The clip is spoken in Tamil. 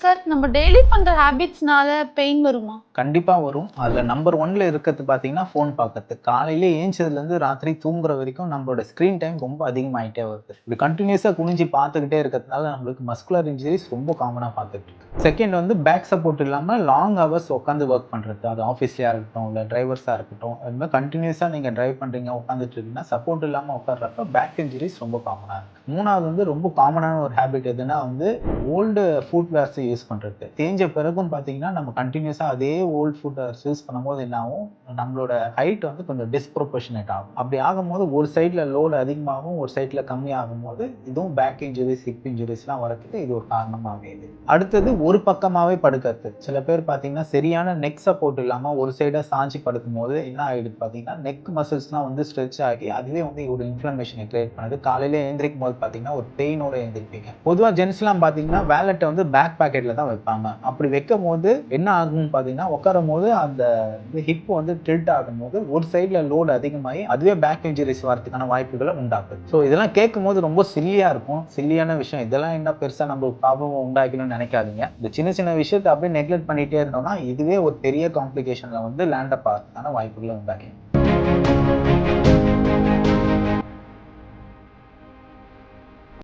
சார் நம்ம டெய்லி பண்ற ஹேபிட்ஸ்னால பெயின் வருமா? கண்டிப்பா வரும். அதுல நம்பர் 1ல இருக்கிறது பார்த்தீங்கன்னா, ஃபோன் பார்க்கறது. காலையில ஏஞ்சதுலேருந்து ராத்திரி தூங்குற வரைக்கும் நம்மளோட ஸ்க்ரீன் டைம் ரொம்ப அதிகமாயிட்டே வருது. இப்படி கன்டினியூஸா குனிஞ்சு பார்த்துக்கிட்டே இருக்கிறதுனால நம்மளுக்கு மஸ்குலர் இன்ஜுரீஸ் ரொம்ப காமனா பார்த்துட்டு இருக்கு. செகண்ட் வந்து பேக் சப்போர்ட் இல்லாம லாங் ஹவர்ஸ் உட்காந்து ஒர்க் பண்றது. அது ஆஃபீஸ்லயா இருக்கட்டும், இல்ல டிரைவர்ஸா இருக்கட்டும். அது மாதிரி கன்டினியூஸா நீங்க டிரைவ் பண்றீங்க, உட்காந்துட்டு இருக்கீங்கன்னா சப்போர்ட் இல்லாம உட்கார்றப்ப பேக் இன்ஜுரீஸ் ரொம்ப காமனா இருக்கு. மூணாவது வந்து ரொம்ப காமனான ஒரு ஹேபிட் எதுனா வந்து ஓல்டு ஃபுட்வேர்ஸ் யூஸ் பண்றது. தேஞ்ச பிறகும் பார்த்தீங்கன்னா, நம்ம கன்டினியூஸா அதே ஓல்ட் ஃபுட்வேர்ஸ் யூஸ் பண்ணும்போது என்ன ஆகும், நம்மளோட ஹைட் வந்து கொஞ்சம் டிஸ்ப்ரொபோர்ஷனேட் ஆகும். அப்படி ஆகும்போது ஒரு சைட்ல லோட் அதிகமாகும், ஒரு சைட்ல கம்மியாகும்போது இதுவும் பேக் இன்ஜுரிஸ், ஹிப் இன்ஜுரிஸ்லாம் வரதுக்கு இது ஒரு காரணமா அமையுது. அடுத்தது ஒரு பக்கமாவே படுக்கிறது. சில பேர் பார்த்தீங்கன்னா, சரியான நெக் சப்போர்ட் இல்லாம ஒரு சைடா சாஞ்சு படுக்கும்போது என்ன ஆயிடுது பார்த்தீங்கன்னா, நெக் மசில்ஸ்லாம் வந்து ஸ்ட்ரெச் ஆகி அதுவே வந்து ஒரு இன்ஃப்ளமேஷனை கிரியேட் பண்ணுது. காலையில எழுந்திரிக்கும் போது பார்த்தீங்கன்னா, ஒரு பெயினோட எழுந்திருப்பீங்க. பொதுவா ஜென்ஸ்லாம் பார்த்தீங்கன்னா, வேலெட்ட வந்து பேக் பாக்கெட்ல தான் வைப்பாங்க. அப்படி வைக்கும்போது என்ன ஆகும்னு பார்த்தீங்கன்னா, உட்காரும்போது அந்த ஹிப் வந்து டில்ட் ஆகும்போது ஒரு சைடுல லோட் அதிகமாகி அதுவே பேக் இன்ஜுரிஸ் வரதுக்கான வாய்ப்புகளை உண்டாக்குது. ஸோ இதெல்லாம் கேட்கும்போது ரொம்ப சில்லியா இருக்கும். சில்லியான விஷயம். இதெல்லாம் என்ன பெருசா நம்ம ப்ராப்ளம் உண்டாக்கணும்னு நினைக்காதீங்க. இந்த சின்ன சின்ன விஷயத்தை அப்படியே நெக்லெக்ட் பண்ணிட்டே இருந்தோம்னா இதுவே ஒரு பெரிய காம்ப்ளிகேஷன்ல வந்து லேண்ட் அப் ஆகிறதுக்கான வாய்ப்புகளை உண்டாக்கி